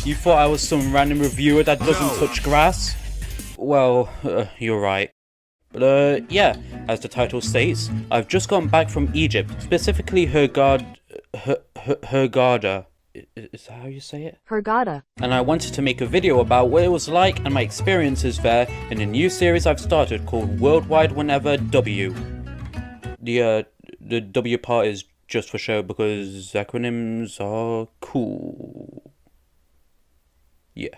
You thought I was some random reviewer that doesn't touch grass? Well, you're right. But yeah, as the title states, I've just gotten back from Egypt, specifically Hurghada. Is that how you say it? Hurghada. And I wanted to make a video about what it was like and my experiences there in a new series I've started called Worldwide Whenever W. The W part is just for show because acronyms are cool. Yeah.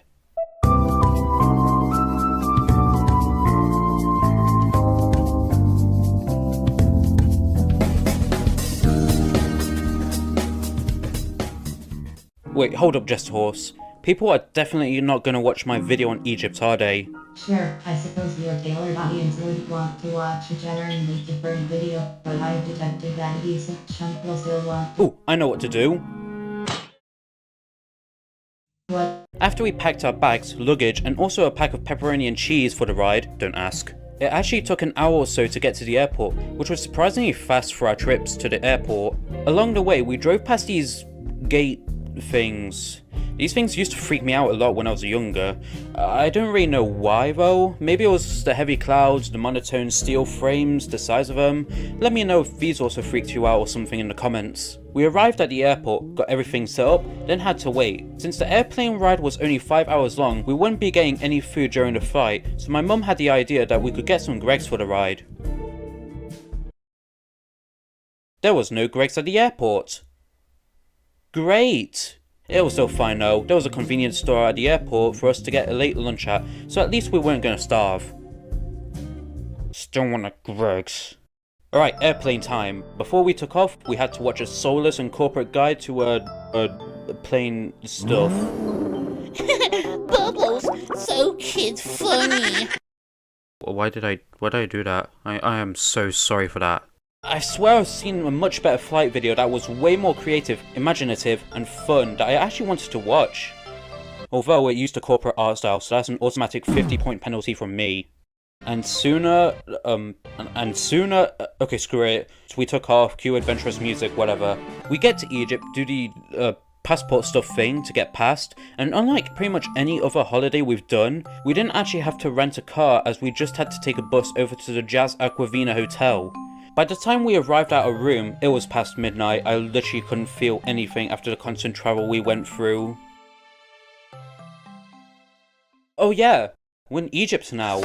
Wait, hold up, Just Horse. People are definitely not going to watch my video on Egypt, are they? Sure, I suppose your tailored audience would want to watch a generally different video, but I've detected that a decent chunk will still want. Ooh, I know what to do. What? After we packed our bags, luggage, and also a pack of pepperoni and cheese for the ride, don't ask. It actually took an hour or so to get to the airport, which was surprisingly fast for our trips to the airport. Along the way, we drove past these gate things. These things used to freak me out a lot when I was younger. I don't really know why though. Maybe it was the heavy clouds, the monotone steel frames, the size of them. Let me know if these also freaked you out or something in the comments. We arrived at the airport, got everything set up, then had to wait. Since the airplane ride was only 5 hours long, we wouldn't be getting any food during the flight, so my mum had the idea that we could get some Greggs for the ride. There was no Greggs at the airport. Great! It was still fine though. There was a convenience store at the airport for us to get a late lunch at, so at least we weren't gonna starve. Still want a Greggs. Alright, airplane time. Before we took off, we had to watch a soulless and corporate guide to plane stuff. Bubbles, so kid funny. Why did I do that? I am so sorry for that. I swear I've seen a much better flight video that was way more creative, imaginative, and fun that I actually wanted to watch. Although it used a corporate art style, so that's an automatic 50-point penalty from me. Okay, screw it. So we took off, cue adventurous music, whatever. We get to Egypt, do the passport stuff thing to get past, and unlike pretty much any other holiday we've done, we didn't actually have to rent a car as we just had to take a bus over to the Jazz Aquavina Hotel. By the time we arrived at our room, it was past midnight. I literally couldn't feel anything after the constant travel we went through. Oh yeah, we're in Egypt now.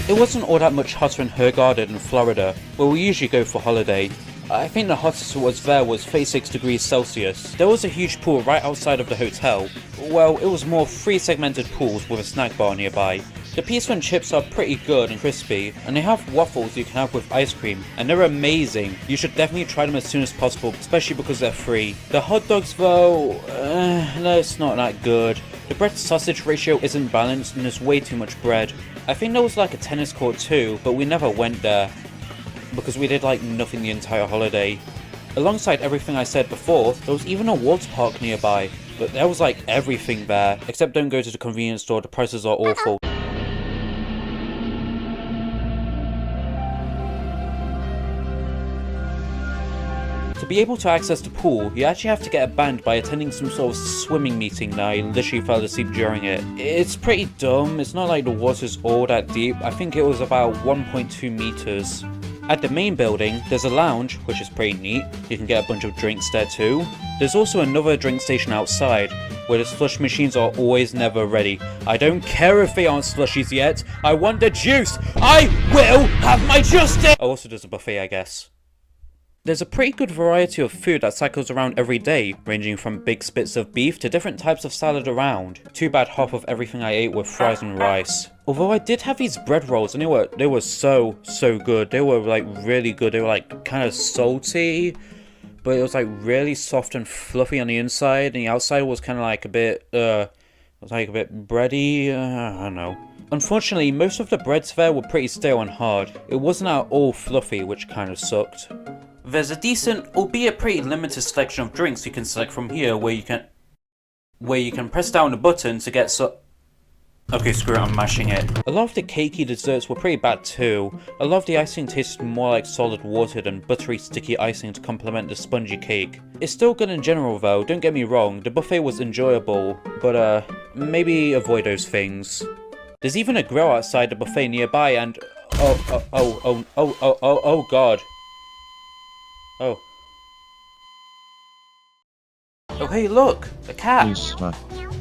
It wasn't all that much hotter in Hurghada than Florida, where we usually go for holiday. I think the hottest it was there was 36 degrees Celsius. There was a huge pool right outside of the hotel. Well, it was more 3 segmented pools with a snack bar nearby. The pizza and chips are pretty good and crispy, and they have waffles you can have with ice cream, and they're amazing. You should definitely try them as soon as possible, especially because they're free. The hot dogs though, it's not that good. The bread to sausage ratio isn't balanced and there's way too much bread. I think there was like a tennis court too, but we never went there, because we did like nothing the entire holiday. Alongside everything I said before, there was even a water park nearby, but there was like everything there, except don't go to the convenience store, the prices are awful. To be able to access the pool, you actually have to get a band by attending some sort of swimming meeting that I literally fell asleep during it. It's pretty dumb, it's not like the water's all that deep. I think it was about 1.2 meters. At the main building, there's a lounge, which is pretty neat. You can get a bunch of drinks there too. There's also another drink station outside, where the slush machines are always never ready. I don't care if they aren't slushies yet, I want the juice! I will have my justice! Oh, also there's a buffet, I guess. There's a pretty good variety of food that cycles around every day, ranging from big spits of beef to different types of salad around. Too bad half of everything I ate were fries and rice. Although I did have these bread rolls and they were so good. They were like really good. They were like kind of salty, but it was like really soft and fluffy on the inside, and the outside was kind of like a bit bready. I don't know. Unfortunately, most of the breads there were pretty stale and hard. It wasn't at all fluffy, which kind of sucked. There's a decent, albeit pretty limited selection of drinks you can select from here, where you can press down a button to get Okay, screw it, I'm mashing it. A lot of the cakey desserts were pretty bad too. A lot of the icing tasted more like solid water than buttery sticky icing to complement the spongy cake. It's still good in general though, don't get me wrong, the buffet was enjoyable, but maybe avoid those things. There's even a grill outside the buffet nearby and... Oh god. Oh. Oh hey look! A cat!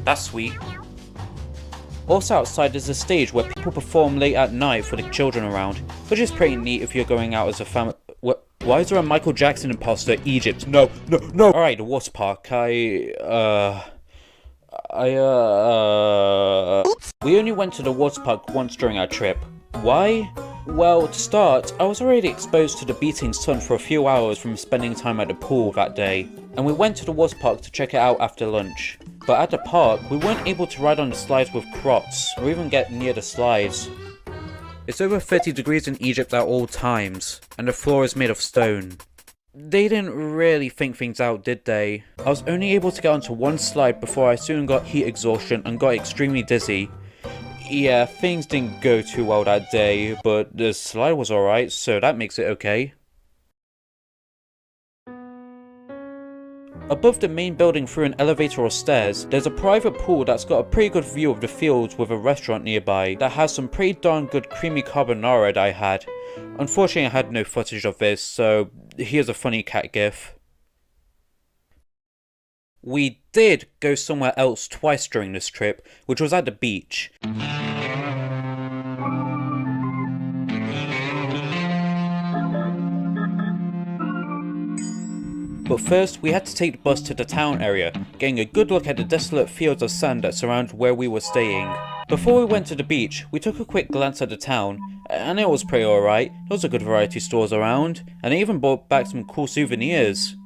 That's sweet. Also outside there's a stage where people perform late at night for the children around, which is pretty neat if you're going out as a family. Why is there a Michael Jackson imposter? Egypt. No. Alright, the water park. We only went to the water park once during our trip. Why? Well, to start, I was already exposed to the beating sun for a few hours from spending time at the pool that day, and we went to the water park to check it out after lunch. But at the park, we weren't able to ride on the slides with Crocs, or even get near the slides. It's over 30 degrees in Egypt at all times, and the floor is made of stone. They didn't really think things out, did they? I was only able to get onto one slide before I soon got heat exhaustion and got extremely dizzy. Yeah, things didn't go too well that day, but the slide was alright, so that makes it okay. Above the main building through an elevator or stairs, there's a private pool that's got a pretty good view of the fields with a restaurant nearby that has some pretty darn good creamy carbonara that I had. Unfortunately I had no footage of this, so here's a funny cat gif. We did go somewhere else twice during this trip, which was at the beach. But first, we had to take the bus to the town area, getting a good look at the desolate fields of sand that surround where we were staying. Before we went to the beach, we took a quick glance at the town, and it was pretty alright. There was a good variety of stores around, and I even bought back some cool souvenirs.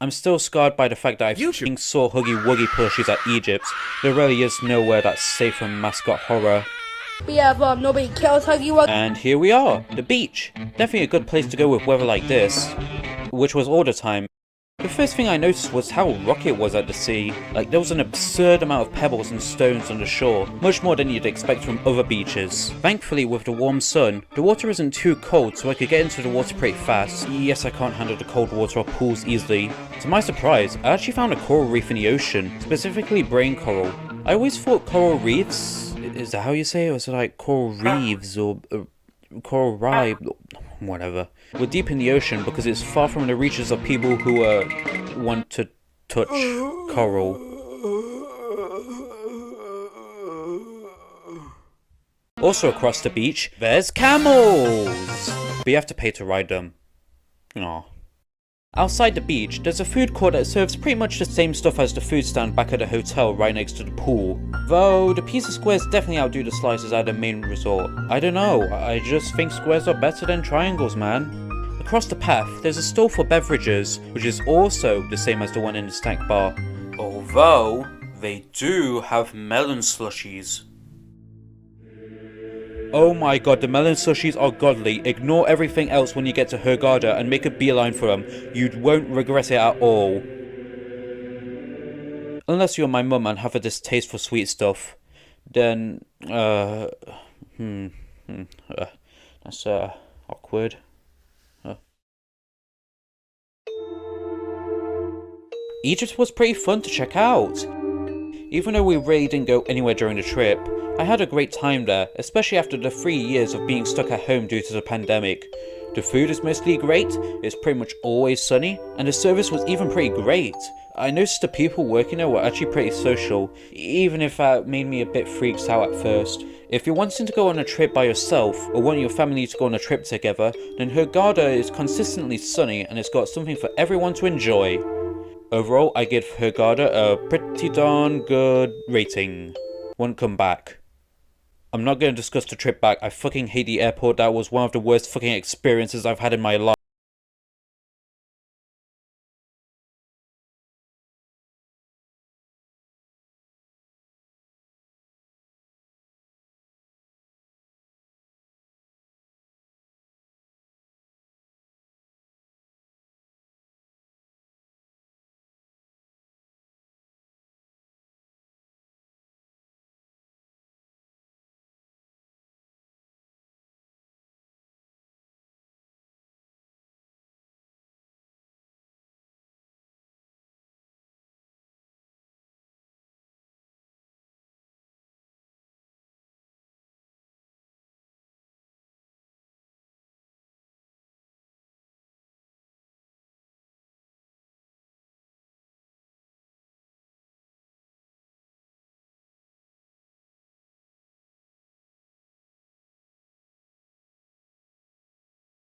I'm still scarred by the fact that I f***ing saw Huggy Wuggy plushies at Egypt. There really is nowhere that's safe from mascot horror. We have nobody kills Huggy Wuggy. And here we are, the beach. Definitely a good place to go with weather like this. Which was all the time. The first thing I noticed was how rocky it was at the sea. Like, there was an absurd amount of pebbles and stones on the shore, much more than you'd expect from other beaches. Thankfully, with the warm sun, the water isn't too cold, so I could get into the water pretty fast. Yes, I can't handle the cold water or pools easily. To my surprise, I actually found a coral reef in the ocean, specifically brain coral. I always thought coral reefs, is that how you say it? Or is it like coral reefs or coral reef? Whatever. We're deep in the ocean because it's far from the reaches of people who want to touch coral. Also across the beach, there's camels! But you have to pay to ride them. Aww. Outside the beach, there's a food court that serves pretty much the same stuff as the food stand back at the hotel right next to the pool. Though, the pizza squares definitely outdo the slices at the main resort. I don't know, I just think squares are better than triangles, man. Across the path, there's a stall for beverages, which is also the same as the one in the snack bar. Although, they do have melon slushies. Oh my god, the melon slushies are godly. Ignore everything else when you get to Hurghada and make a beeline for them. You won't regret it at all. Unless you're my mum and have a distaste for sweet stuff. Then, that's, awkward. Egypt was pretty fun to check out. Even though we really didn't go anywhere during the trip, I had a great time there, especially after the 3 years of being stuck at home due to the pandemic. The food is mostly great, it's pretty much always sunny, and the service was even pretty great. I noticed the people working there were actually pretty social, even if that made me a bit freaked out at first. If you're wanting to go on a trip by yourself, or want your family to go on a trip together, then Hurghada is consistently sunny and it's got something for everyone to enjoy. Overall, I give Hurghada a pretty darn good rating. Won't come back. I'm not going to discuss the trip back. I fucking hate the airport. That was one of the worst fucking experiences I've had in my life.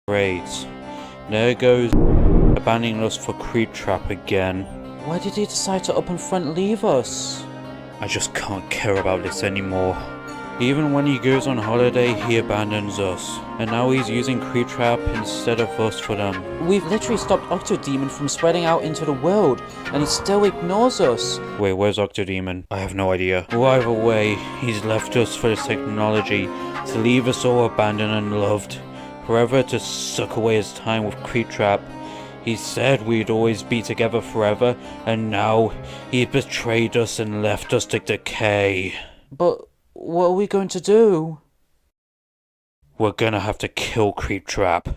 Great. There goes abandoning us for Creep Trap again. Why did he decide to up and front leave us? I just can't care about this anymore. Even when he goes on holiday, he abandons us. And now he's using Creep Trap instead of us for them. We've literally stopped Octodemon from spreading out into the world, and he still ignores us. Wait, where's Octodemon? I have no idea. Well, either way, he's left us for this technology to leave us all abandoned and loved. Forever to suck away his time with Creep Trap. He said we'd always be together forever, and now he's betrayed us and left us to decay. But what are we going to do? We're gonna have to kill Creep Trap.